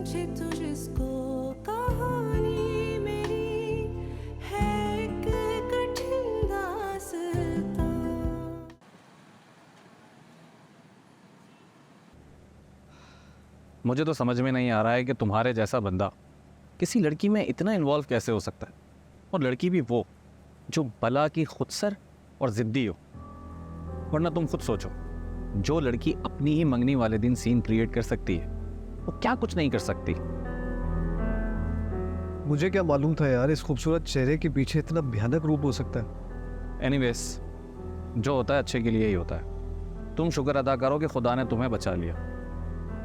समझे तुझको कहानी मेरी है एक कठिन दास्तां। मुझे तो समझ में नहीं आ रहा है कि तुम्हारे जैसा बंदा किसी लड़की में इतना इन्वॉल्व कैसे हो सकता है, और लड़की भी वो जो भला की खुदसर और ज़िद्दी हो। वरना तुम खुद सोचो, जो लड़की अपनी ही मंगनी वाले दिन सीन क्रिएट कर सकती है वो क्या कुछ नहीं कर सकती। मुझे क्या मालूम था यार, इस खूबसूरत चेहरे के पीछे इतना भयानक रूप हो सकता है। एनीवेज, जो होता है अच्छे के लिए ही होता है। तुम शुक्र अदा करो कि खुदा ने तुम्हें बचा लिया,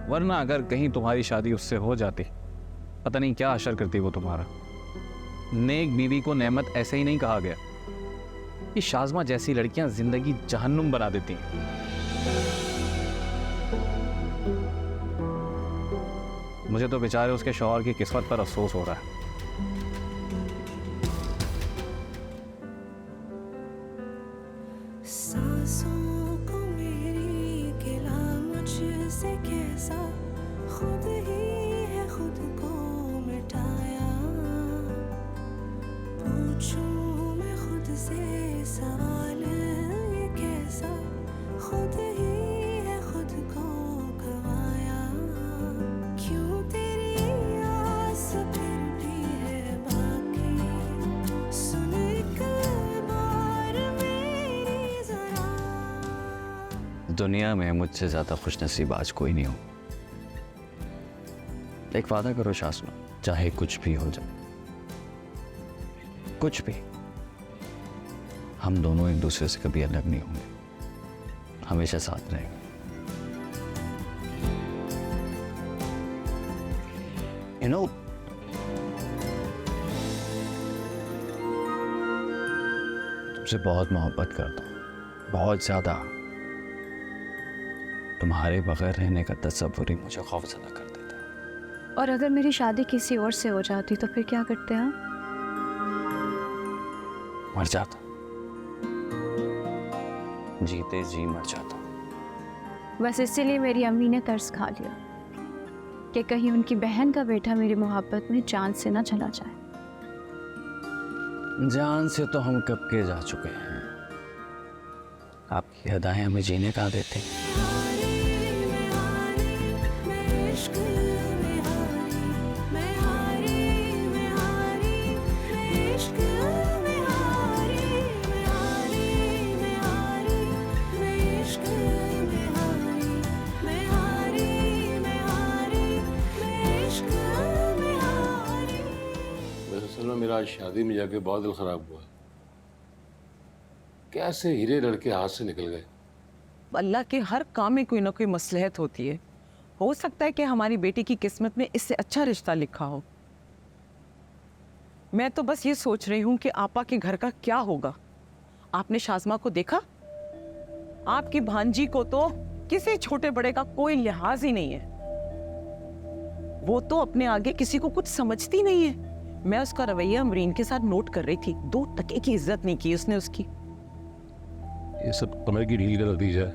वरना अगर कहीं तुम्हारी शादी उससे हो जाती, पता नहीं क्या असर करती वो तुम्हारा। नेक बीवी को नेमत ऐसे ही नहीं कहा गया। ये शाज़मा जैसी लड़कियां जिंदगी जहन्नुम बना देती हैं। मुझे तो बेचारे उसके शौहर की किस्मत पर अफसोस हो रहा है। सांसों को मेरी गिला मुझसे कैसा, खुद ही है खुद को मिटाया। पूछूं मैं खुद से सवाल ये कैसा, खुद ही है खुद को गवाया। क्यों तेरी आस फिर भी है बाकी, सुन एक बार मेरी जरा। दुनिया में मुझसे ज़्यादा खुशनसीब आज कोई नहीं हो। एक वादा करो शासना, चाहे कुछ भी हो जाए, कुछ भी, हम दोनों एक दूसरे से कभी अलग नहीं होंगे, हमेशा साथ रहेंगे। You know, तुमसे बहुत मोहब्बत करता हूँ, बहुत ज़्यादा। तुम्हारे बगैर रहने का तस्वुर ही मुझे खौफजदा कर देता है। और अगर मेरी शादी किसी और से हो जाती तो फिर क्या करते हैं? मर जाता, जीते जी मर जाता। बस इसीलिए मेरी अम्मी ने तरस खा लिया कि कहीं उनकी बहन का बेटा मेरी मोहब्बत में जान से ना चला जाए। जान से तो हम कब के जा चुके हैं। आपकी अदाएं हमें जीने का देते हैं। असल में मेरा आज शादी में जाके बहुत दिल खराब हुआ। कैसे हीरे लड़के हाथ से निकल गए। अल्लाह के हर काम में कोई ना कोई मसलहत होती है। हो सकता है कि हमारी बेटी की किस्मत में इससे अच्छा रिश्ता लिखा हो। मैं तो बस ये सोच रही हूँ कि आपा के घर का क्या होगा। आपने शाज़मा को देखा? आपकी भांजी को तो किसी छोटे बड़े का कोई लिहाज ही नहीं है। वो तो अपने आगे किसी को कुछ समझती नहीं है। मैं उसका रवैया अमरीन के साथ नोट कर रही थी। 2 टके की इज्जत नहीं की उसने उसकी। ये सब कमर की ढील का नतीजा है।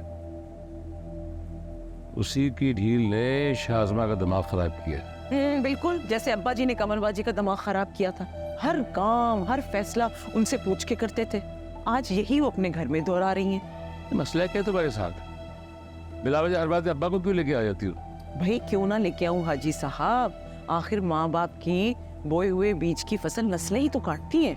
उसी की ढील ने शाज़मा का दिमाग खराब किया। बिल्कुल, जैसे अब्बा जी ने कमरबाजी का दिमाग खराब किया था। हर काम हर फैसला उनसे पूछ के करते थे। आज यही वो अपने घर में दोहरा रही हैं। मसला क्या है तुम्हारे साथ? बिला वजह हर बात अब्बा को क्यों लेके आ जाती हो? भाई क्यों ना लेके आऊं हाजी साहब, आखिर माँ बाप की बोए हुए बीज की फसल नस्लें ही तो काटती हैं।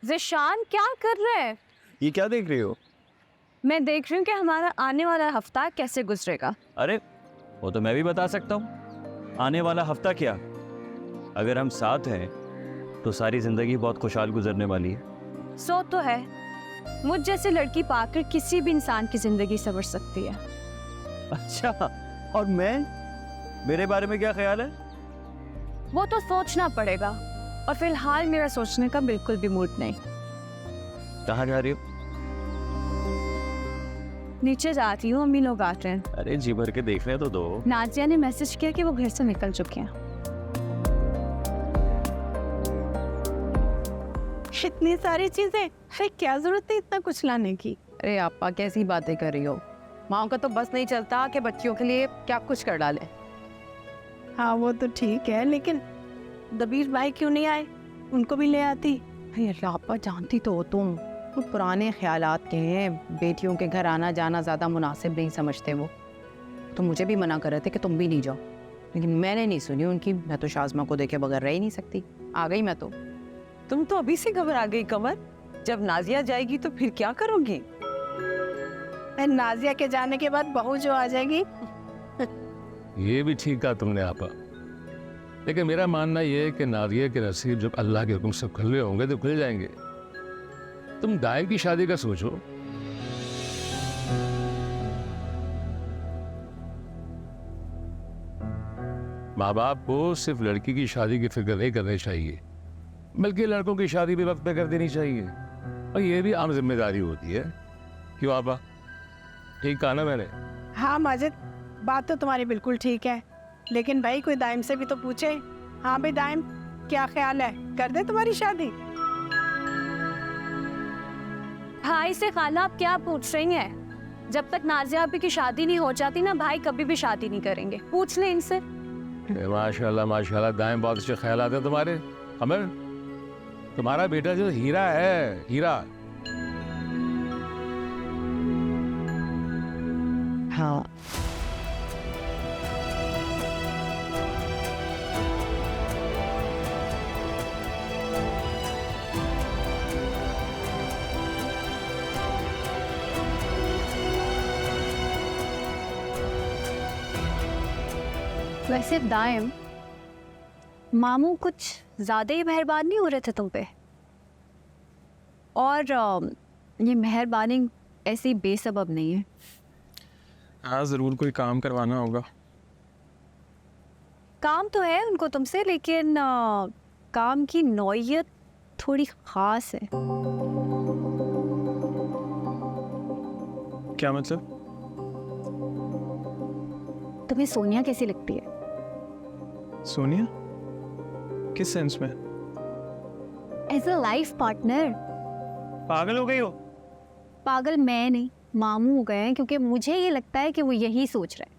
ज़िशान क्या कर रहे हैं? ये क्या देख रही हो? मैं देख रही हूँ कि हमारा आने वाला हफ्ता कैसे गुजरेगा। अरे वो तो मैं भी बता सकता हूँ। आने वाला हफ्ता क्या, अगर हम साथ हैं तो सारी जिंदगी बहुत खुशहाल गुजरने वाली है। सो तो है, मुझ जैसी लड़की पाकर किसी भी इंसान की जिंदगी संवर सकती है। अच्छा, और मैं, मेरे बारे में क्या ख्याल है? वो तो सोचना पड़ेगा, और फिलहाल मेरा सोचने का बिल्कुल भी मूड नहीं। कहाँ जा रही हो? नीचे जाती हूँ, अम्मी लोग आते हैं। अरे जी भर के देखने तो दो। नाजिया ने मैसेज किया कि वो घर से निकल चुके हैं। इतनी सारी चीजें, अरे क्या जरूरत है इतना कुछ लाने की। अरे आपा कैसी बातें कर रही हो, माँ का तो बस नहीं चलता कि बच्चियों के लिए क्या कुछ कर डाले। हाँ वो तो ठीक है, लेकिन दबीर भाई क्यों नहीं आए, उनको भी ले आती। अरे आपा जानती तो हो तुम, वो पुराने ख्यालात के हैं, बेटियों के घर आना जाना ज़्यादा मुनासिब नहीं समझते वो। तो मुझे भी मना कर रहे थे कि तुम भी नहीं जाओ, लेकिन मैंने नहीं सुनी उनकी। मैं तो शाज़मा को देखे बगैर रह ही नहीं सकती, आ गई मैं तो। तुम तो अभी से घबरा गई कमर, जब नाजिया जाएगी तो फिर क्या करोगी? नाजिया के जाने के बाद बहू जो आ जाएगी। ये भी ठीक कहा तुमने आपा, लेकिन मेरा मानना यह है कि नादिया के नसीब जब अल्लाह के हुक्म से खुले होंगे तो खुल जाएंगे। तुम दायम की शादी का सोचो। माँ बाप को सिर्फ लड़की की शादी की फिक्र नहीं करनी चाहिए, बल्कि लड़कों की शादी भी वक्त पे कर देनी चाहिए, और ये भी आम जिम्मेदारी होती है। क्यों आपा, ठीक कहा ना मैंने? हाँ माजिद, बात तो तुम्हारी बिल्कुल ठीक है, लेकिन भाई कोई दाइम से भी तो पूछे। हाँ भाई दाइम, क्या ख्याल है, कर दे तुम्हारी शादी? भाई से खाला आप क्या पूछ रही हैं? जब तक नाजिया अभी की शादी नहीं हो जाती ना, भाई कभी भी शादी नहीं करेंगे। पूछ ले इनसे। माशाल्लाह माशाल्लाह, दाएं बहुत अच्छे ख्याल आते हैं तुम्हारे। अमर, तुम्हारा बेटा जो हीरा है, हीरा। हाँ वैसे दाइम, मामू कुछ ज़्यादा ही मेहरबान नहीं हो रहे थे तुम पे? और ये मेहरबानी ऐसी बेसबब नहीं है। हाँ ज़रूर कोई काम करवाना होगा। काम तो है उनको तुमसे, लेकिन काम की नौइयत थोड़ी ख़ास है। क्या मतलब? तुम्हें सोनिया कैसी लगती है? सोनिया? किस सेंस में? As a life partner. पागल हो गई हो? पागल मैं नहीं, मामू हो गए हैं, क्योंकि मुझे ये लगता है कि वो यही सोच रहे हैं।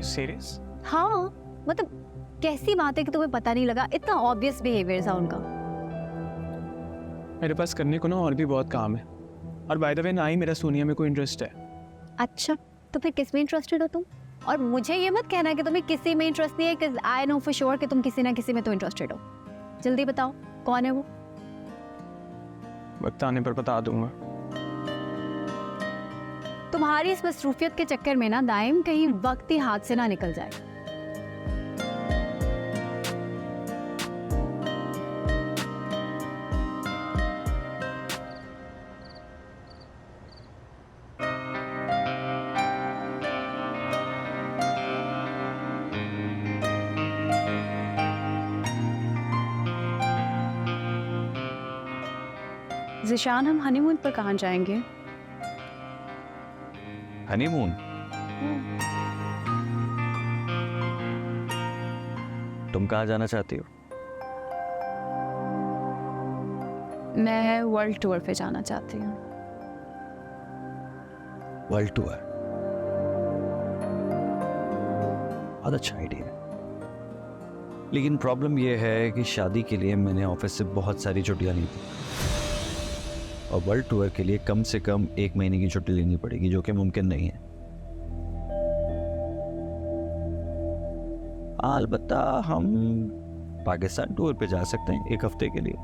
सीरियस? हाँ, मतलब कैसी बात है कि तुम्हें पता नहीं लगा? इतना ऑब्वियस बिहेवियर था उनका। मेरे पास करने को ना और भी बहुत काम है, और बाय द वे ना ही मेरा सोनिया में कोई इंटरेस्ट है। अच्छा, तो फिर किस में इंटरेस्टेड हो तुम? और मुझे ये मत कहना कि तुम्हें किसी में इंटरेस्ट नहीं है, कि आई नो फॉर श्योर कि तुम किसी ना किसी में तो इंटरेस्टेड हो। जल्दी बताओ कौन है वो? वक्त आने पर बता दूंगा। तुम्हारी इस मसरूफियत के चक्कर में ना दाइम कहीं वक्त ही हाथ से ना निकल जाए। ज़िशान, हम हनीमून पर कहाँ जाएंगे? हनीमून? तुम कहाँ जाना चाहती हो? मैं वर्ल्ड टूर पे जाना चाहती हूँ। World tour? बहुत अच्छा आइडिया है, लेकिन प्रॉब्लम यह है कि शादी के लिए मैंने ऑफिस से बहुत सारी छुट्टियां ली थी, और वर्ल्ड टूर के लिए कम से कम 1 महीने की छुट्टी लेनी पड़ेगी, जो कि मुमकिन नहीं है। अलबत्ता हम पाकिस्तान टूर पे जा सकते हैं 1 हफ्ते के लिए।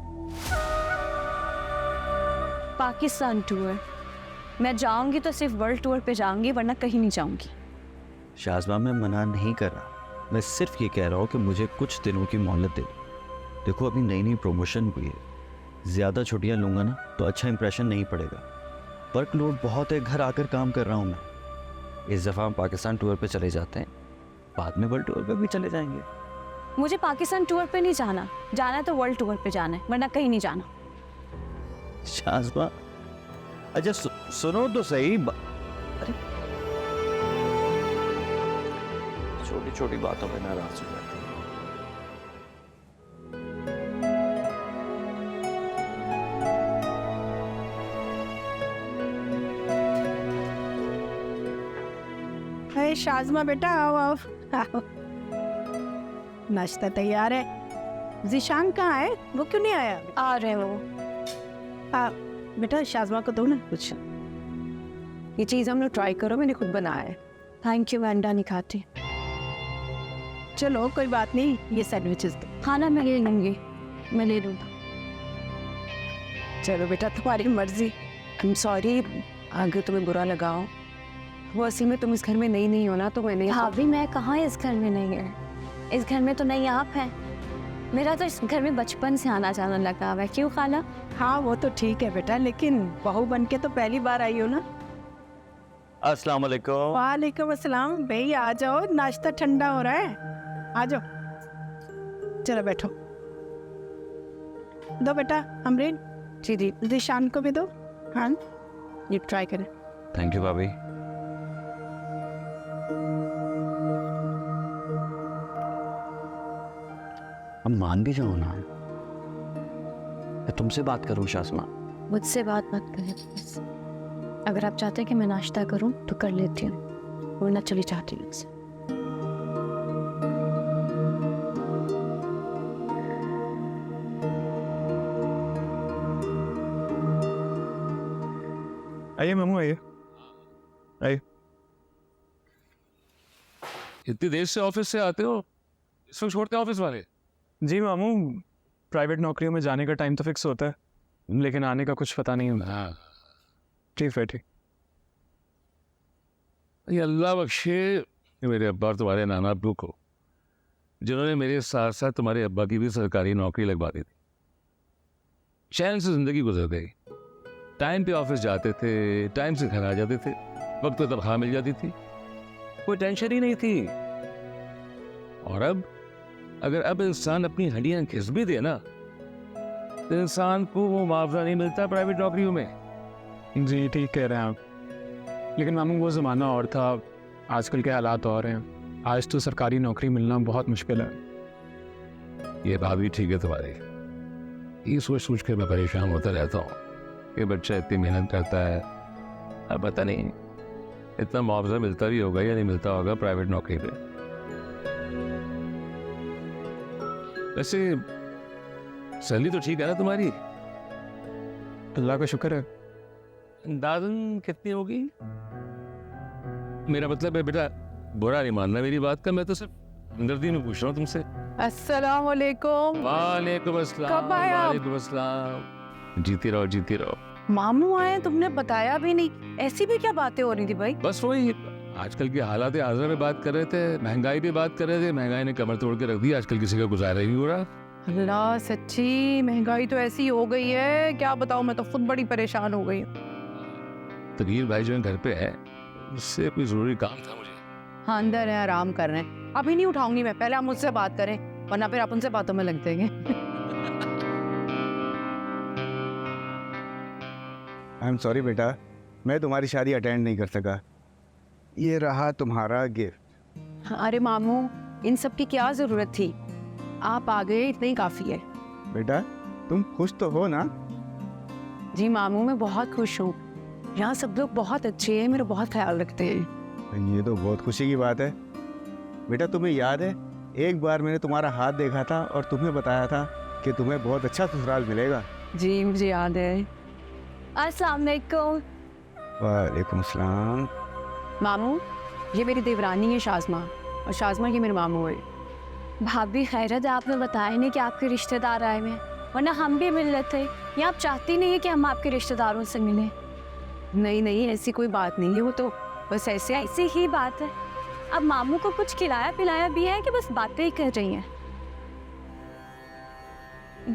पाकिस्तान टूर? मैं जाऊंगी तो सिर्फ वर्ल्ड टूर पे जाऊंगी, वरना कहीं नहीं जाऊंगी। शाज़मा, मैं मना नहीं कर रहा, मैं सिर्फ ये कह रहा हूँ कि मुझे कुछ दिनों की मोहलत दे दो। देखो, अभी नई नई प्रमोशन हुई है, ज़्यादा छुट्टियाँ लूँगा ना तो अच्छा इंप्रेशन नहीं पड़ेगा। वर्कलोड बहुत है, घर आकर काम कर रहा हूँ मैं। इस दफ़ा हम पाकिस्तान टूर पे चले जाते हैं, बाद में वर्ल्ड टूर पे भी चले जाएंगे। मुझे पाकिस्तान टूर पे नहीं जाना, जाना है तो वर्ल्ड टूर पे जाना है, वरना कहीं नहीं जाना। शाज़मा, अच्छा सुनो तो सही। अरे छोटी छोटी बातों पे नाराज हो जाती है। शाज़मा बेटा आओ आओ आओ। नाश्ता तैयार है। जीशान कहाँ है? वो क्यों नहीं आया? आ रहे वो। बेटा शाज़मा को दो ना कुछ। ये चीज़ हम लोग ट्राई करो, मैंने खुद बनाया है। थैंक यू, मैं अंडा नहीं खाती। चलो कोई बात नहीं, ये सैंडविचेस दो। खाना मैं ले लूँगी, मैं ले लूँगा। चलो बेटा तुम्हारी मर्जी। आई एम सॉरी अगर तुम्हें बुरा लगाओ। वो असल में तुम इस घर में नहीं हो ना, तो मैंने भाभी मैं कहाँ इस घर में नहीं है, इस घर में तो नहीं आप हैं। मेरा तो इस घर में बचपन से आना जाना लगा हुआ है। क्यों खाला? हाँ वो तो ठीक है बेटा, लेकिन बहू बन के तो पहली बार आई हो ना। अस्सलाम वालेकुम। वालेकुम अस्सलाम। भाई आ जाओ, नाश्ता ठंडा हो रहा है, आ जाओ। चलो बैठो। दो बेटा अमरीन। जी जी दिशान को भी दो। हाँ ये ट्राई करें। थैंक यू भाभी। अब मान भी जाओ ना, मैं तुमसे बात करूं शाज़मा। मुझसे बात मत करें बस। अगर आप चाहते हैं कि मैं नाश्ता करूं तो कर लेती हूँ, वरना चली जाती हूँ मुझसे। आइए मामू आइए आइए। इतनी देर से ऑफिस से आते हो, इस वक्त छोड़ते हैं ऑफिस वाले? जी मामू, प्राइवेट नौकरियों में जाने का टाइम तो फिक्स होता है, लेकिन आने का कुछ पता नहीं होता। हाँ ठीक है ठीक। ये अल्लाह बख्शे मेरे अब्बा और तुम्हारे नाना अब्बू को, जिन्होंने मेरे साथ साथ तुम्हारे अब्बा की भी सरकारी नौकरी लगवा दी थी। चैन से जिंदगी गुजर गई। टाइम पे ऑफिस जाते थे, टाइम से घर आ जाते थे, वक्त पे तनख्वाह मिल जाती थी, कोई टेंशन ही नहीं थी। और अब अगर अब इंसान अपनी हड्डियां घिस भी दे ना, तो इंसान को वो मुआवजा नहीं मिलता प्राइवेट नौकरियों में। जी ठीक कह रहे हैं आप, लेकिन मामू वो ज़माना और था, आजकल के हालात और हैं। आज तो सरकारी नौकरी मिलना बहुत मुश्किल है। ये बात भी ठीक है तुम्हारी। ये सोच सोच के मैं परेशान होता रहता हूँ कि बच्चा इतनी मेहनत करता है, अब पता नहीं इतना मुआवजा मिलता भी होगा या नहीं मिलता होगा प्राइवेट नौकरी पे। वैसे सैलरी तो ठीक है ना तुम्हारी? अल्लाह का शुक्र है। अंदाजन कितनी होगी? मेरा मतलब है बेटा, बुरा नहीं मानना मेरी बात का, मैं तो सिर्फ हमदर्दी में पूछ रहा हूँ तुमसे। अस्सलाम वालेकुम। वालेकुम अस्सलाम। कब आए आप? वालेकुम अस्सलाम। जीती रहो जीती रहो। मामू आए, तुमने बताया भी नहीं। ऐसी भी क्या बातें हो रही थी भाई? बस वही आजकल के हालात हाजिर में बात कर रहे थे, महंगाई पे बात कर रहे थे। महंगाई ने कमर तोड़ के रख दी, आजकल किसी का गुजारा ही नहीं हो रहा। अल्लाह सच्ची महंगाई तो ऐसी हो गई है, क्या बताऊं, मैं तो खुद बड़ी परेशान हो गई हूँ। तगीर भाई जो है घर पे है, उससे कोई जरूरी काम था मुझे। हाँ अंदर है, आराम कर रहे हैं। अभी नहीं उठाऊंगी मैं, पहले आप मुझसे बात करें, वरना फिर आप उनसे बातों में लग देंगे। आई एम सॉरी बेटा, मैं तुम्हारी शादी अटेंड नहीं कर सका। ये रहा तुम्हारा गिफ्ट। अरे मामू, इन सब की क्या जरूरत थी? आप आ गए, इतना ही काफी है। बेटा तुम खुश तो हो ना? जी मामू, मैं बहुत खुश हूँ। यहाँ सब लोग बहुत अच्छे हैं, मेरा बहुत ख्याल रखते हैं। ये तो बहुत खुशी की बात है। बेटा तुम्हें याद है, एक बार मैंने तुम्हारा हाथ देखा था और तुम्हें बताया था कि तुम्हें बहुत अच्छा ससुराल मिलेगा। जी मुझे याद है। अस्सलाम वालेकुम। वालेकुम सलाम। मामू, ये मेरी देवरानी है शाज़मा, और शाज़मा ये मेरे मामू है। भाभी खैरत, आपने बताया नहीं कि आपके रिश्तेदार आए हुए हैं, वरना हम भी मिल लेते। या आप चाहती नहीं है कि हम आपके रिश्तेदारों से मिलें? नहीं नहीं, ऐसी कोई बात नहीं है, वो तो बस ऐसे ही बात है। अब मामू को कुछ खिलाया पिलाया भी है कि बस बातें ही कर रही हैं?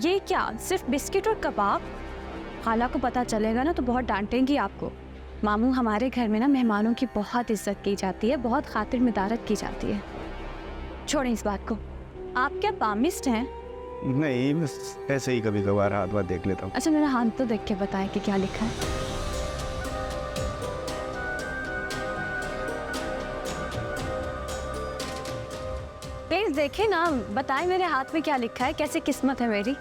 ये क्या, सिर्फ बिस्किट और कबाब? खाला को पता चलेगा ना तो बहुत डांटेंगी आपको। मामू, हमारे घर में ना मेहमानों की बहुत इज्जत की जाती है, बहुत खातिर मिदारत की जाती है। छोड़ें इस बात को। आप क्या पामिस्ट हैं? नहीं, बस ऐसे ही कभी कभार हाथ वाथ देख लेता हूँ। अच्छा मेरा हाथ तो देख के बताएं कि क्या लिखा है। प्लीज देखें ना, बताएं मेरे हाथ में क्या लिखा है, कैसी किस्मत है मेरी।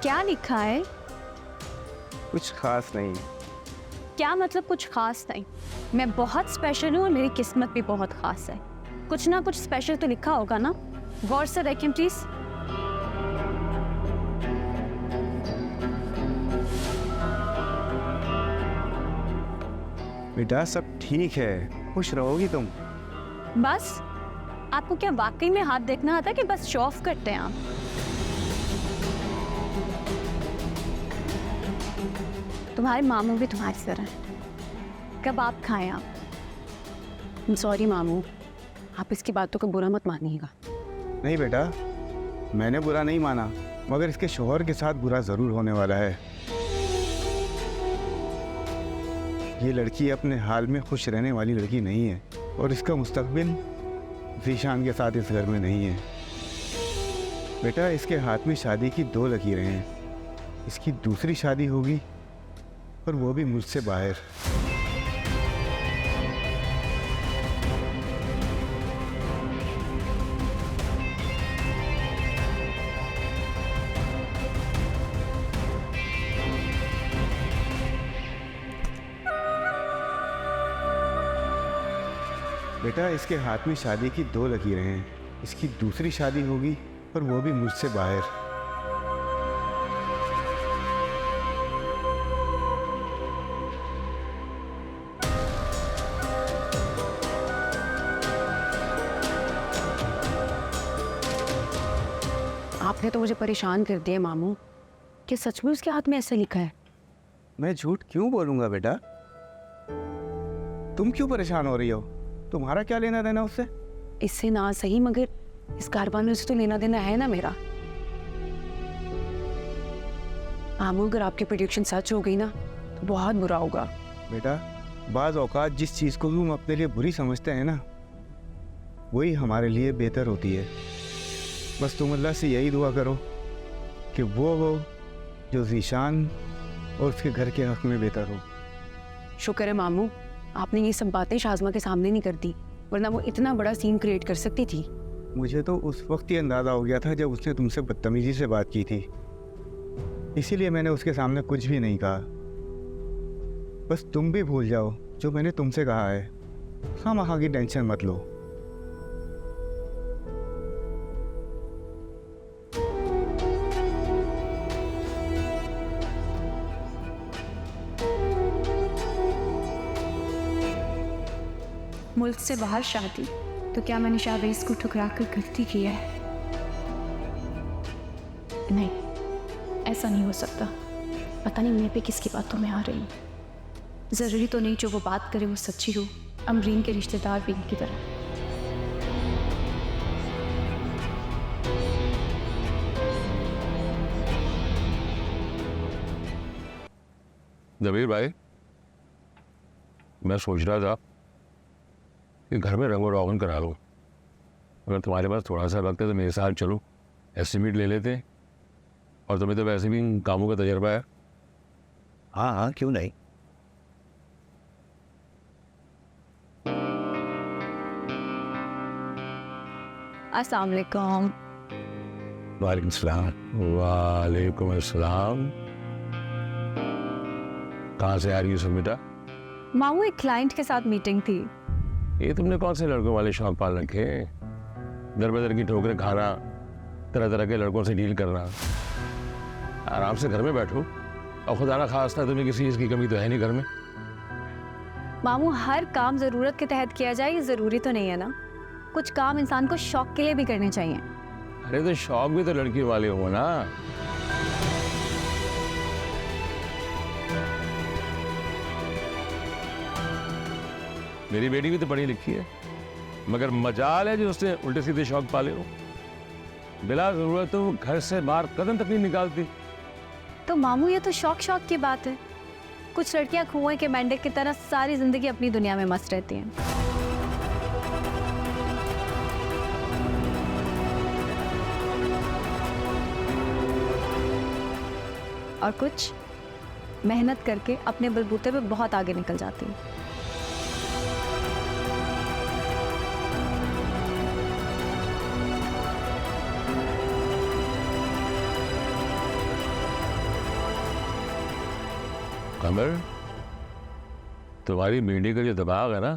क्या लिखा है? कुछ खास नहीं। क्या मतलब कुछ खास नहीं? मैं बहुत स्पेशल हूँ और मेरी किस्मत भी बहुत खास है। कुछ ना कुछ स्पेशल तो लिखा होगा ना? गौर से देखें प्लीज। बेटा सब ठीक है, खुश रहोगी तुम। बस आपको क्या वाकई में हाथ देखना आता है कि बस शो ऑफ करते हैं आप? तुम्हारे मामू भी तुम्हारी तरह हैं। कब आप खाएं आप? सॉरी मामू, आप इसकी बातों को बुरा मत मानिएगा। नहीं बेटा, मैंने बुरा नहीं माना, मगर इसके शौहर के साथ बुरा ज़रूर होने वाला है। ये लड़की अपने हाल में खुश रहने वाली लड़की नहीं है और इसका मुस्तकबिल ज़ीशान के साथ इस घर में नहीं है। बेटा, इसके हाथ में शादी की 2 लकीरें हैं। इसकी दूसरी शादी होगी और वो भी मुझसे बाहर। बेटा, इसके हाथ में शादी की 2 लकीरें हैं। इसकी दूसरी शादी होगी और वो भी मुझसे बाहर। आपने तो मुझे परेशान कर दिया मामू। क्या सच में उसके हाथ में ऐसा लिखा है? मैं झूठ क्यों बोलूंगा बेटा? तुम क्यों परेशान हो रही हो? तुम्हारा क्या लेना देना उससे? इससे ना सही मगर इस कारबान से तो लेना देना है ना मेरा। मामू, अगर आपकी प्रेडिक्शन सच हो गई ना तो बहुत बुरा होगा। बेटा, बाज़ औकात जिस चीज़ को तुम अपने लिए बुरी समझते हैं ना, वही हमारे लिए बेहतर होती है। बस तुम अल्लाह से यही दुआ करो कि वो हो जो ज़ीशान और उसके घर के हक़ में बेहतर हो। शुक्र है मामू, आपने ये सब बातें शाज़मा के सामने नहीं कर दी, वरना वो इतना बड़ा सीन क्रिएट कर सकती थी। मुझे तो उस वक्त ही अंदाज़ा हो गया था जब उसने तुमसे बदतमीज़ी से बात की थी, इसीलिए मैंने उसके सामने कुछ भी नहीं कहा। बस तुम भी भूल जाओ जो मैंने तुमसे कहा है। खामखा की टेंशन मत लो। मुल्क से बाहर शादी, तो क्या मैंने शाहबेज को ठुकरा कर गलती की है? नहीं, ऐसा नहीं हो सकता। पता नहीं मैं पे किसकी बातों में आ रही हूँ। ज़रूरी तो नहीं जो वो बात करे वो सच्ची हो, अमरीन के रिश्तेदार भी की तरह। जबीर भाई, मैं सोच रहा था कि घर में रंगो रोगन करा लो। अगर तुम्हारे पास थोड़ा सा वक्त है तो मेरे साथ चलो, एस्टिमेट ले लेते हैं। और तुम्हें तो वैसे भी इन कामों का तजर्बा है। हाँ हाँ, क्यों नहीं। अस्सलाम वालेकुम। वालेकुम सलाम। वालेकुम अस्सलाम। कहाँ से आ रही हो सब बेटा? मामू, एक क्लाइंट के साथ मीटिंग थी। ये तुमने कौन से लड़कों वाले शौक पाल रखे? दर बदर की ठोकरें खाना, तरह तरह के लड़कों से डील करना। आराम से घर में बैठो। और खुदा ना खास्ता तुम्हें किसी चीज़ की कमी तो है नहीं घर में। मामू, हर काम ज़रूरत के तहत किया जाए ये ज़रूरी तो नहीं है ना। कुछ काम इंसान को शौक के लिए भी करने चाहिए। अरे तो शौक भी तो लड़की वाले हो ना। मेरी बेटी भी तो पढ़ी लिखी है, मगर मजाल है जो उसने उल्टे सीधे शौक पाले हो। बिला जरूरत तो घर से बाहर कदम तक नहीं निकालती। तो मामू, ये तो शौक शौक की बात है। कुछ लड़कियां कुएं के मेंढक की तरह सारी जिंदगी अपनी दुनिया में मस्त रहती हैं, और कुछ मेहनत करके अपने बलबूते पे बहुत आगे निकल जाती हैं। कमर, तुम्हारी मीडिया का जो दिमाग है ना,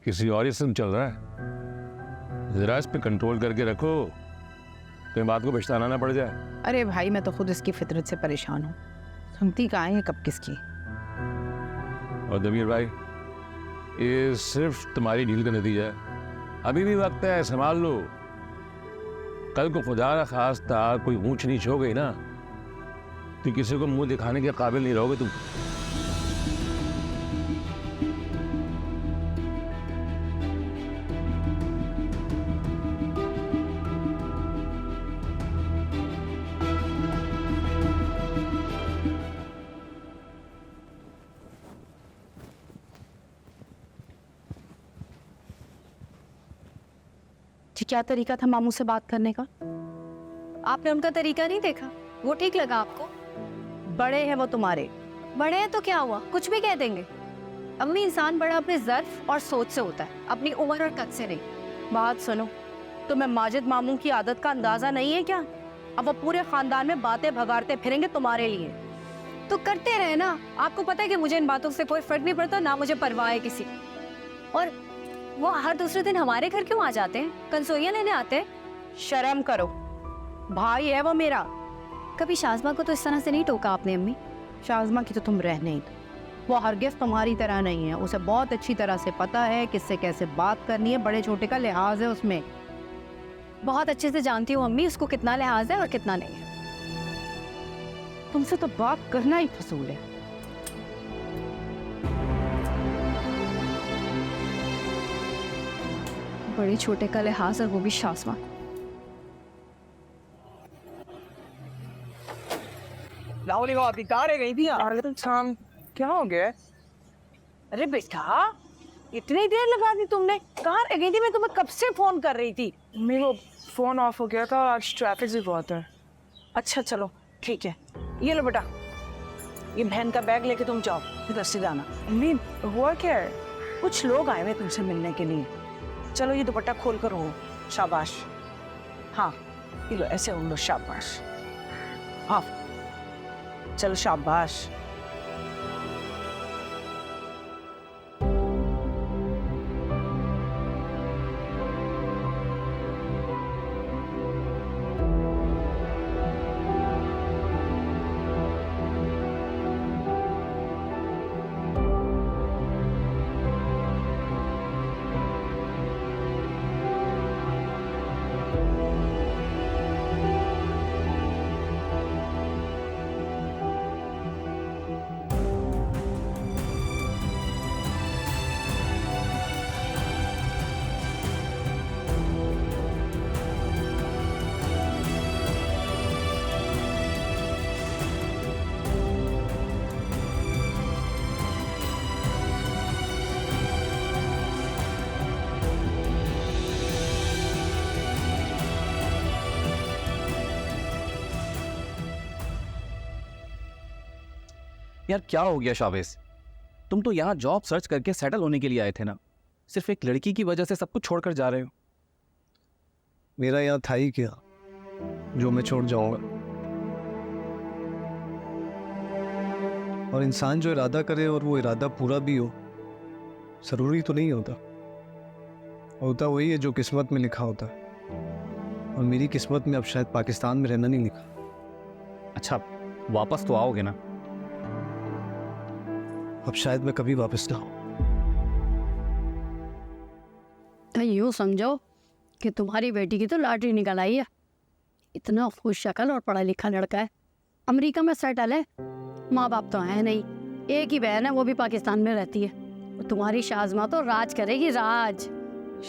किसी और ही से चल रहा है। जरा इस पे कंट्रोल करके रखो, कहीं बात को पछताना ना पड़ जाए। अरे भाई, मैं तो खुद इसकी फितरत से परेशान हूँ, सुनती कहाँ है कब किसकी। और दमीर भाई, ये सिर्फ तुम्हारी डील का नतीजा है, अभी भी वक्त है, संभाल लो। कल को खुदा ना खास्ता कोई ऊंच नीच हो गई ना, तो किसी को मुंह दिखाने के काबिल नहीं रहोगे तुम। जी क्या तरीका था मामू से बात करने का? आपने उनका तरीका नहीं देखा? वो ठीक लगा आपको? बड़े हैं वो तुम्हारे। बड़े हैं तो क्या हुआ, कुछ भी कह देंगे। अम्मी, इंसान बड़ा अपने ज़र्फ और सोच से होता है, अपनी उम्र और कद से नहीं। बात सुनो, तुम्हें माजिद मामू की आदत का अंदाजा नहीं है क्या? अब वो पूरे खानदान में बातें भगाड़ते फिरेंगे तुम्हारे लिए। तो करते रहे ना, आपको पता है कि मुझे इन बातों से कोई फर्क नहीं पड़ता, ना मुझे परवाह है किसी। और वो हर दूसरे दिन हमारे घर क्यों आ जाते हैं? कंसोइयां लेने आते हैं। शर्म करो, भाई है वो मेरा। कभी शाज़मा को तो इस तरह से नहीं टोका आपने अम्मी? शाज़मा की तो तुम रह नहीं दो, वो हरगिज़ तुम्हारी तरह नहीं है। उसे बहुत अच्छी तरह से पता है किससे कैसे बात करनी है, बड़े छोटे का लिहाज है उसमें। बहुत अच्छे से जानती हूँ अम्मी, उसको कितना लिहाज है और कितना नहीं है। तुमसे तो बात करना ही फसूल है। बड़े छोटे का लिहाज और वो भी शाज़मा। आपकी कार गई थी यार। शाम क्या हो गया? अरे बेटा, इतनी देर लगा दी तुमने? कहाँ रह गई थी? मैं तुम्हें कब से फोन कर रही थी। मेरा फोन ऑफ हो गया था, आज ट्रैफिक भी बहुत है। अच्छा चलो ठीक है, ये लो बेटा, ये बहन का बैग लेके तुम जाओ, इधर से जाना। अम्मी, हुआ क्या है? कुछ लोग आए हुए तुमसे मिलने के लिए। चलो ये दुपट्टा खोल कर हो। शाबाश, हाँ ये लो, ऐसे हो लो, शाबाश। हाँ चलो शाबाश। यार क्या हो गया शावेज? तुम तो यहाँ जॉब सर्च करके सेटल होने के लिए आए थे ना, सिर्फ एक लड़की की वजह से सब कुछ छोड़कर जा रहे हो। मेरा यहाँ था ही क्या जो मैं छोड़ जाऊंगा? और इंसान जो इरादा करे और वो इरादा पूरा भी हो, जरूरी तो नहीं होता वही है जो किस्मत में लिखा होता है। और मेरी किस्मत में अब शायद पाकिस्तान में रहना नहीं लिखा। अच्छा, वापस तो आओगे ना? अब शायद मैं कभी वापस ना आऊं। तो यूँ समझो कि तुम्हारी बेटी की तो लॉटरी निकल आई है। इतना खुश शक्ल और पढ़ा लिखा लड़का है, अमेरिका में सेटल है, माँ बाप तो है नहीं, एक ही बहन है वो भी पाकिस्तान में रहती है। तुम्हारी शाज़मा तो राज करेगी, राज।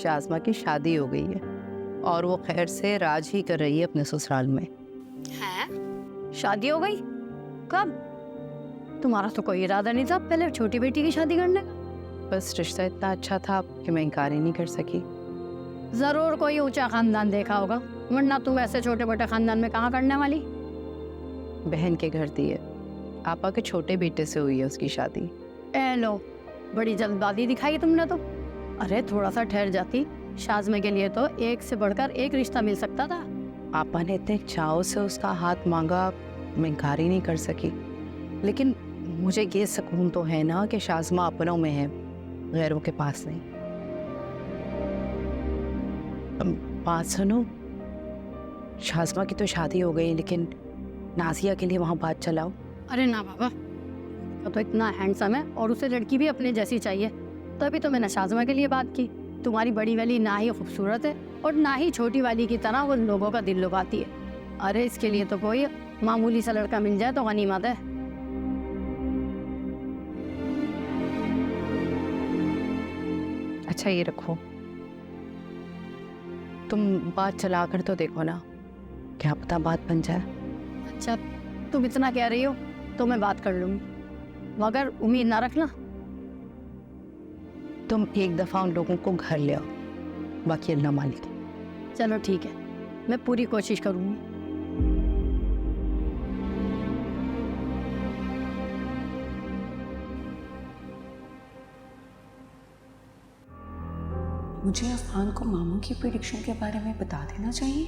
शाज़मा की शादी हो गई है और वो खैर से राज ही कर रही है अपने ससुराल में। है? शादी हो गई? कब? तुम्हारा तो कोई इरादा नहीं था पहले छोटी बेटी की शादी करने का? बस रिश्ता इतना अच्छा था कि मैं इनकार ही नहीं कर सकी। जरूर कोई ऊंचा खानदान देखा होगा, वरना तुम ऐसे छोटे मोटे खानदान में कहाँ करने वाली? बहन के घर दी है, आपा के छोटे बेटे से हुई है उसकी शादी। ए लो, बड़ी जल्दबाजी दिखाई तुमने तो। अरे थोड़ा सा ठहर जाती, शाज़मा के लिए तो एक से बढ़कर एक रिश्ता मिल सकता था। आपा ने इतने चाव से उसका हाथ मांगा, मैं इनकार ही नहीं कर सकी। लेकिन मुझे ये सुकून तो है ना कि शाज़मा अपनों में है, गैरों के पास नहीं। बात सुनो, शाज़मा की तो शादी हो गई, लेकिन नाजिया के लिए वहाँ बात चलाओ। अरे ना बाबा, वो तो इतना हैंडसम है और उसे लड़की भी अपने जैसी चाहिए, तभी तो मैंने शाज़मा के लिए बात की। तुम्हारी बड़ी वाली ना ही खूबसूरत है और ना ही छोटी वाली की तरह वो लोगों का दिल लुभाती है। अरे इसके लिए तो कोई मामूली सा लड़का मिल जाए तो गनीमत है। अच्छा ये रखो, तुम बात चला कर तो देखो ना, क्या पता बात बन जाए। अच्छा तुम इतना कह रही हो तो मैं बात कर लूँगी, मगर उम्मीद ना रखना। तुम एक दफ़ा उन लोगों को घर ले आओ, बाकी अल्लाह मालिक है। चलो ठीक है, मैं पूरी कोशिश करूँगी। मुझे अफान को मामू की प्रेडिक्शन के बारे में बता देना चाहिए,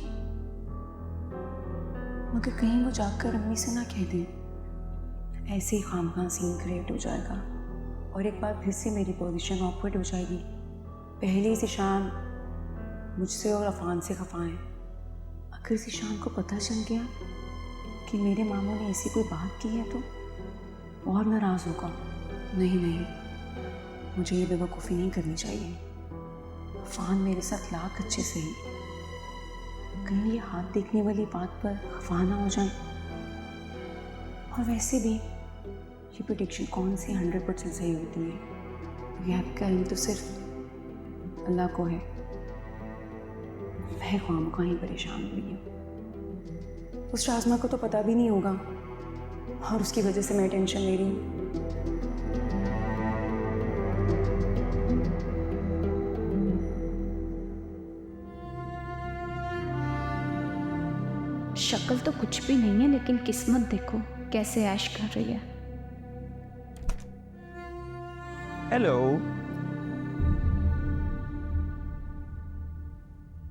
मगर कहीं वो जाकर अम्मी से ना कह दें, ऐसे ही खामखा सीन क्रिएट हो जाएगा और एक बार फिर से मेरी पोजीशन ऑकवर्ड हो जाएगी। पहले ज़िशान मुझसे और अफान से खफा है। अगर ज़िशान को पता चल गया कि मेरे मामू ने ऐसी कोई बात की है तो और नाराज़ होगा। नहीं, मुझे ये बेवकूफ़ी नहीं करनी चाहिए। अफान मेरे साथ लाख अच्छे से ही, कहीं ये हाथ देखने वाली बात पर खफा ना हो जाए। और वैसे भी ये प्रेडिक्शन कौन सी 100% सही होती है, गैप का इल्म तो सिर्फ अल्लाह को है। मैं ख्वामखा ही परेशान हुई हूँ। उस शाज़मा को तो पता भी नहीं होगा और उसकी वजह से मैं टेंशन ले रही हूँ। शक्ल तो कुछ भी नहीं है, लेकिन किस्मत देखो कैसे ऐश कर रही है। हेलो,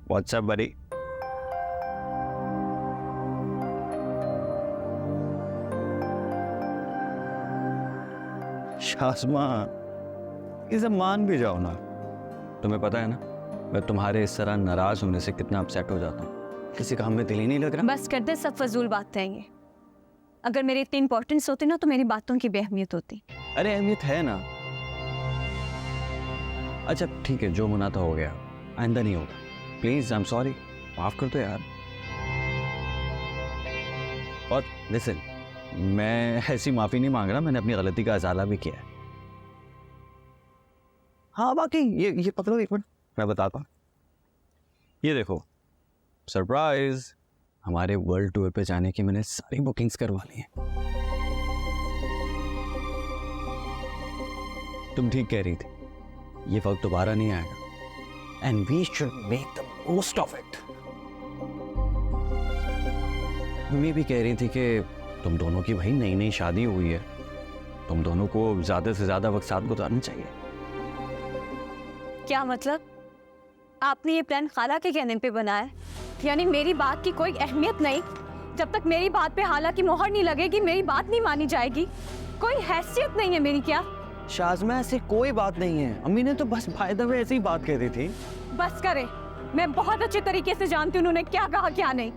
व्हाट्सएप बड़ी। शाज़मा, इसे मान भी जाओ ना। तुम्हें पता है ना मैं तुम्हारे इस तरह नाराज होने से कितना अपसेट हो जाता हूँ। किसी काम में दिल ही नहीं लग रहा। बस कर दे, सब फजूल बातें हैं ये। अगर मेरी इतनी इंपॉर्टेंस होती ना तो मेरी बातों की बेअहमियत होती। अरे अहमियत है ना। अच्छा ठीक है, जो होना था हो गया, आइंदा नहीं होगा। प्लीज, आई एम सॉरी, माफ कर दो यार। और लिसन, मैं ऐसी माफी नहीं मांग रहा, मैंने अपनी गलती का इजाला भी किया है। हाँ बाकी ये पकड़ो एक मिनट, मैं बताता हूँ। ये देखो, सरप्राइज, हमारे वर्ल्ड टूर पे जाने की मैंने सारी बुकिंग्स करवा ली हैं। तुम ठीक कह रही थी, ये वक्त दोबारा नहीं आएगा and we should make the most of it. तुम ये भी कह रही थी कि तुम दोनों की भाई नई नई शादी हुई है, तुम दोनों को ज्यादा से ज्यादा वक्त साथ गुजारना चाहिए। क्या मतलब? आपने ये प्लान खाला के कहने पे बनाया, यानी मेरी बात की कोई अहमियत नहीं? जब तक मेरी बात पे खाला की मोहर नहीं लगेगी मेरी बात नहीं मानी जाएगी? कोई हैसियत नहीं है मेरी क्या? शाज़मा, ऐसी कोई बात नहीं है, अम्मी ने तो बस बाय द वे ऐसी ही बात कह दी थी। बस करे, मैं बहुत अच्छे तरीके से जानती हूँ उन्होंने क्या कहा क्या नहीं।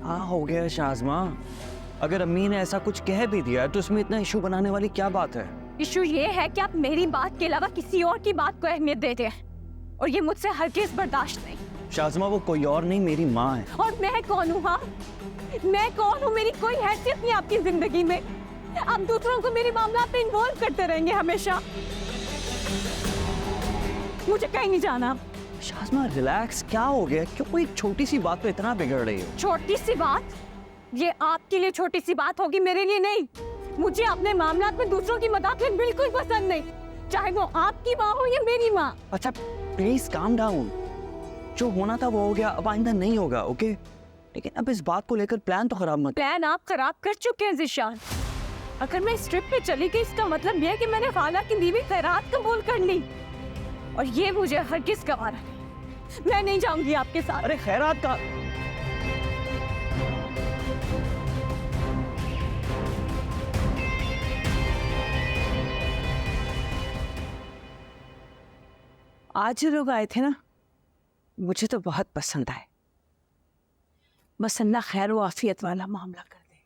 हाँ हो गया शाज़मा, अगर अम्मी ने ऐसा कुछ कह भी दिया तो इसमें इतना इशू बनाने वाली क्या बात है? इशू ये है कि आप मेरी बात के अलावा किसी और की बात को अहमियत देते हैं और ये मुझसे हरगिज़ बर्दाश्त नहीं। शाज़मा, वो कोई और नहीं, मेरी माँ है। और मैं कौन हूँ? हाँ, मैं कौन हूँ? मेरी कोई हैसियत नहीं आपकी जिंदगी में। आप दूसरों को मेरे मामला पे इन्वॉल्व करते रहेंगे हमेशा। मुझे कहीं नहीं जाना। शाज़मा रिलैक्स, क्या हो गया? क्यों कोई छोटी सी बात पे इतना बिगड़ रही हो? छोटी सी बात? ये आपके लिए छोटी सी बात होगी, मेरे लिए नहीं। मुझे अपने मामलात में दूसरों की मदाखलत बिल्कुल पसंद नहीं, चाहे वो आपकी माँ हो या मेरी माँ। अच्छा प्लीज काम डाउन, जो होना था वो हो गया, अब आइंदा नहीं होगा, ओके? लेकिन अब इस बात को लेकर प्लान तो खराब मत। प्लान आप खराब कर चुके हैं ज़िशान। अगर मैं इस ट्रिप पे चली गई इसका मतलब यह है कि मैंने खाला की दी हुई खैरात कबूल कर ली और ये मुझे हरगिज़ गवारा नहीं। मैं नहीं जाऊंगी आपके साथ। अरे खैरात का आज जो लोग आए थे ना, मुझे तो बहुत पसंद आए। बस अल्लाह खैर व आफियत वाला मामला कर दे।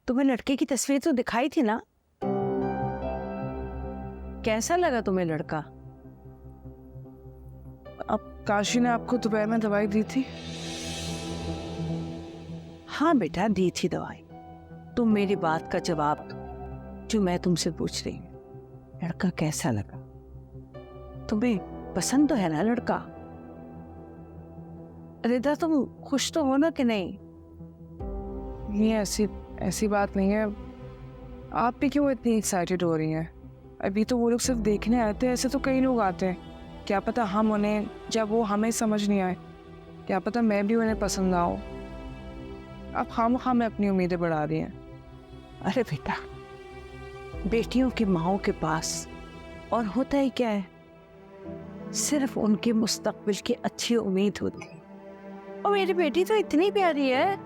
तुम्हें लड़के की तस्वीर तो दिखाई थी ना, कैसा लगा तुम्हें लड़का? अब काशी ने आपको दोपहर में दवाई दी थी? हाँ बेटा, दी थी दवाई। तुम मेरी बात का जवाब दो जो मैं तुमसे पूछ रही हूँ। लड़का कैसा लगा? तुम्हें पसंद तो है ना लड़का? रिदा, तुम खुश तो हो ना कि नहीं? नहीं, ऐसी बात नहीं है। आप भी क्यों इतनी एक्साइटेड हो रही हैं? अभी तो वो लोग सिर्फ देखने आए थे, ऐसे तो कई लोग आते हैं। क्या पता हम उन्हें, जब वो हमें समझ नहीं आए, क्या पता मैं भी उन्हें पसंद ना हो। अब हम अपनी उम्मीदें बढ़ा रही हैं। अरे बेटा, बेटियों की माओं के पास और होता ही क्या है, सिर्फ उनके मुस्तकबिल की अच्छी उम्मीद होती है। और मेरी बेटी तो इतनी प्यारी है,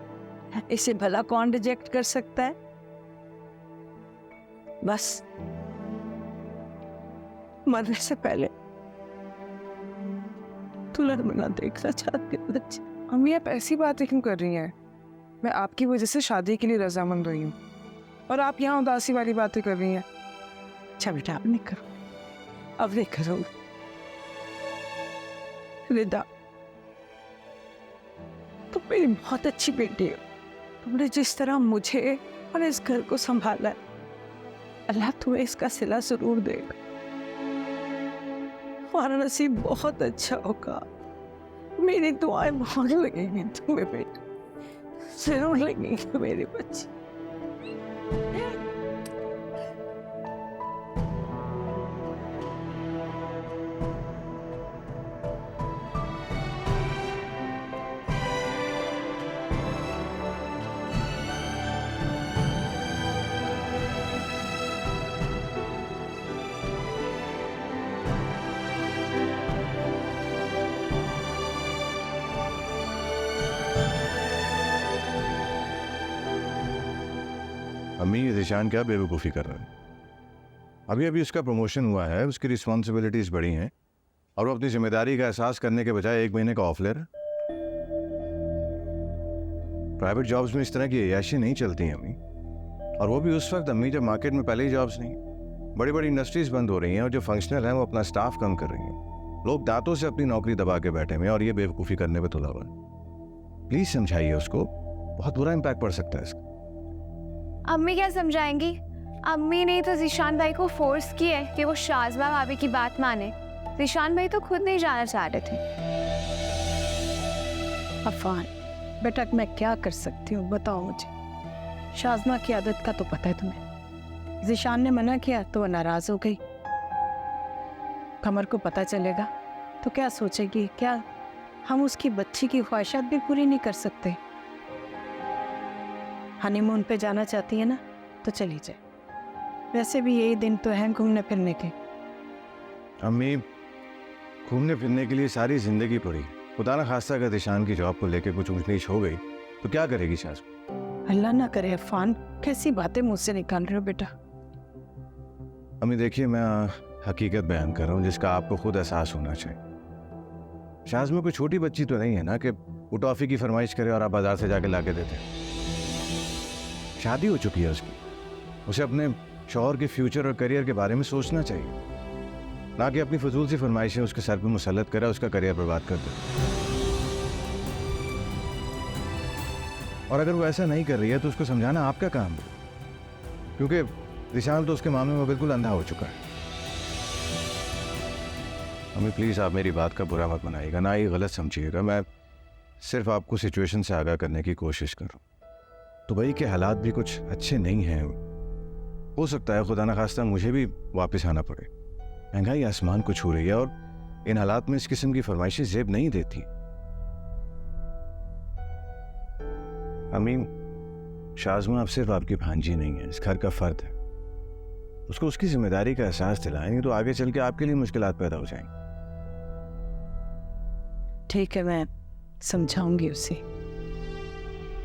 इसे भला कौन रिजेक्ट कर सकता है? बस मरने से पहले दुल्हन बना देखना चाहती हूँ बच्चे। अम्मी, आप ऐसी बातें क्यों कर रही हैं? मैं आपकी वजह से शादी के लिए रजामंद हुई हूँ और आप यहाँ उदासी वाली बातें कर रही हैं। अच्छा बेटा, अब नहीं करो, अब नहीं करूँगी। रिदा, तुम मेरी बहुत अच्छी बेटी हो। तुमने जिस तरह मुझे और इस घर को संभाला है, अल्लाह तुम्हें इसका सिला जरूर देगा। हमारा नसीब बहुत अच्छा होगा। मेरी दुआएं बहुत लगेंगी तुम्हें बेटा, जरूर लगेंगी मेरे बच्चे। अम्मी, ये ज़ीशान क्या बेवकूफ़ी कर रहा है? अभी अभी उसका प्रमोशन हुआ है, उसकी रिस्पॉन्सिबिलिटीज़ बढ़ी हैं और वो अपनी जिम्मेदारी का एहसास करने के बजाय 1 महीने का ऑफ ले रहा है। प्राइवेट जॉब्स में इस तरह की अय्याशी नहीं चलती हैं अम्मी, और वो भी उस वक्त अम्मी जब मार्केट में पहले ही जॉब्स नहीं। बड़ी बड़ी इंडस्ट्रीज बंद हो रही हैं और जो फंक्शनल हैं वो अपना स्टाफ कम कर रही हैं। लोग दांतों से अपनी नौकरी दबा के बैठे हुए हैं और ये बेवकूफ़ी करने पर तुला हुआ है। प्लीज़ समझाइए उसको, बहुत बुरा इम्पैक्ट पड़ सकता है इसका। अम्मी क्या समझाएंगी? अम्मी ने तो ज़ीशान भाई को फोर्स किया है कि वो शाज़मा भाभी की बात माने। ज़ीशान भाई तो खुद नहीं जाना चाह रहे थे। अफान बेटा, मैं क्या कर सकती हूँ बताओ मुझे। शाज़मा की आदत का तो पता है तुम्हें। ज़ीशान ने मना किया तो वो नाराज़ हो गई। कमर को पता चलेगा तो क्या सोचेगी? क्या हम उसकी बच्ची की ख्वाहिशात भी पूरी नहीं कर सकते? हनीमून पे जाना चाहती है ना, तो चली जाए। वैसे भी यही दिन तो हैं घूमने फिरने के। अम्मी, घूमने फिरने के लिए सारी जिंदगी पड़ी। खुदा न खास्ता अगर ज़ीशान की जॉब को लेकर कुछ ऊंच नीच हो गई तो क्या करेगी शाज़मा? अल्लाह ना करे। अफान, कैसी बातें मुझसे निकाल रहे हो बेटा? अम्मी देखिए, मैं हकीकत बयान कर रहा हूँ जिसका आपको खुद एहसास होना चाहिए। शाज़मा कोई छोटी बच्ची तो नहीं है ना कि वो टॉफ़ी की फरमाइश करे और आप बाजार से जाके ला के देते। शादी हो चुकी है उसकी, उसे अपने शौहर के फ्यूचर और करियर के बारे में सोचना चाहिए, ना कि अपनी फजूल सी फरमाइशें उसके सर पे मुसल्लत करे, उसका करियर बर्बाद कर दे। और अगर वो ऐसा नहीं कर रही है तो उसको समझाना आपका काम है, क्योंकि ज़ीशान तो उसके मामले में बिल्कुल अंधा हो चुका है। हमें प्लीज़ आप मेरी बात का बुरा मत बनाइएगा, ना ही गलत समझिएगा। मैं सिर्फ आपको सिचुएशन से आगाह करने की कोशिश कर रहा हूँ। दुबई के हालात भी कुछ अच्छे नहीं हैं। हो सकता है खुदा न खास्ता मुझे भी वापस आना पड़े। महंगाई आसमान को छू रही है और इन हालात में इस किस्म की फरमाइशें जेब नहीं देती। अमीन, शाज़मा अब सिर्फ आपकी भांजी नहीं है, इस घर का फर्द है। उसको उसकी जिम्मेदारी का एहसास दिलाएं, नहीं तो आगे चल के आपके लिए मुश्किलात पैदा हो जाएंगी। ठीक है, मैं समझाऊंगी उसे।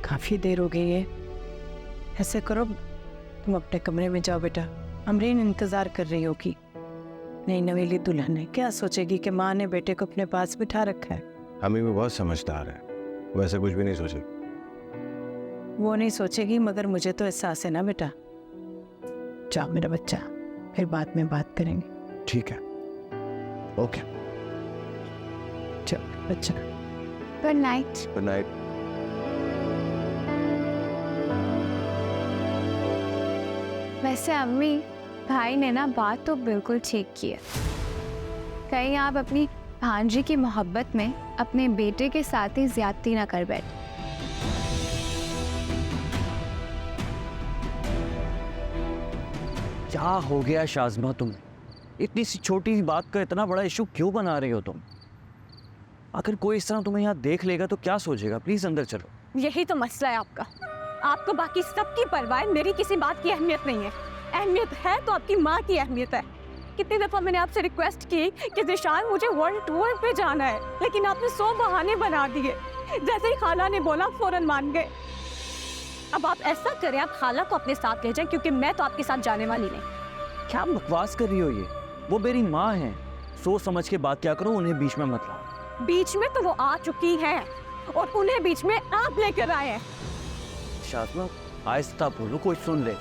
काफ़ी देर हो गई है। ऐसे करो, तुम अपने कमरे में जाओ बेटा, अमरीन इंतज़ार कर रही होगी। नई नवेली दुल्हन है, क्या सोचेगी कि माँ ने बेटे को अपने पास बिठा रखा है। हमें भी बहुत समझदार है, वैसे कुछ भी नहीं सोचे। वो नहीं सोचेगी, मगर मुझे तो एहसास है ना बेटा। जाओ मेरा बच्चा, फिर बाद में बात करेंगे। ठीक है, ओके, चलो बच्चा। Good night. Good night. वैसे अम्मी, भाई ने ना बात तो बिल्कुल ठीक की है। कहीं आप अपनी भांजी की मोहब्बत में अपने बेटे के साथ ही ज्यादती ना कर बैठ। क्या हो गया शाज़मा तुम्हें? इतनी सी छोटी सी बात का इतना बड़ा इशू क्यों बना रही हो तुम? अगर कोई इस तरह तुम्हें यहाँ देख लेगा तो क्या सोचेगा? प्लीज अंदर चलो। यही तो मसला है आपका। आपको बाकी सबकी परवाह है, मेरी किसी बात की अहमियत नहीं है। अहमियत है तो आपकी माँ की अहमियत है। कितनी दफ़ा मैंने आपसे रिक्वेस्ट की कि ज़िशान मुझे वर्ल्ड टूर पे जाना है, लेकिन आपने 100 बहाने बना दिए। जैसे ही खाला ने बोला फौरन मान गए। अब आप ऐसा करें, आप खाला को अपने साथ ले जाएं, क्योंकि मैं तो आपके साथ जाने वाली नहीं। क्या बकवास कर रही हो ये? वो मेरी माँ है, सोच समझ के बात क्या करो, उन्हें बीच में मत लाओ। बीच में तो वो आ चुकी हैं और उन्हें बीच में आप लेकर आए हैं। शाज़मा आहिस्ता बोलो, कोई सुन ले।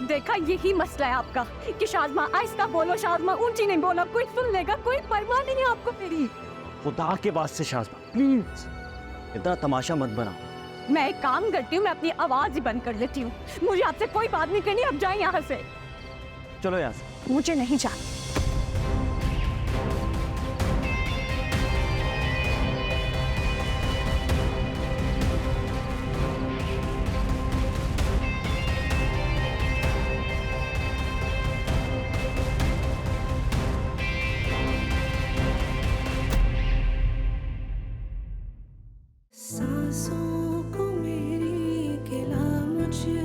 देखा, यही मसला है आपका कि शाज़मा आहिस्ता बोलो, शाज़मा ऊंची नहीं बोलो, कोई सुन लेगा, कोई परवाह नहीं है आपको मेरी। खुदा के वास्ते शाज़मा प्लीज इतना तमाशा मत बनाओ। मैं एक काम करती हूँ, मैं अपनी आवाज ही बंद कर लेती हूँ। मुझे आपसे कोई बात नहीं करनी, अब जाए यहाँ से। चलो यहाँ से। मुझे नहीं जाना। सांसों को मेरी गिला मुझे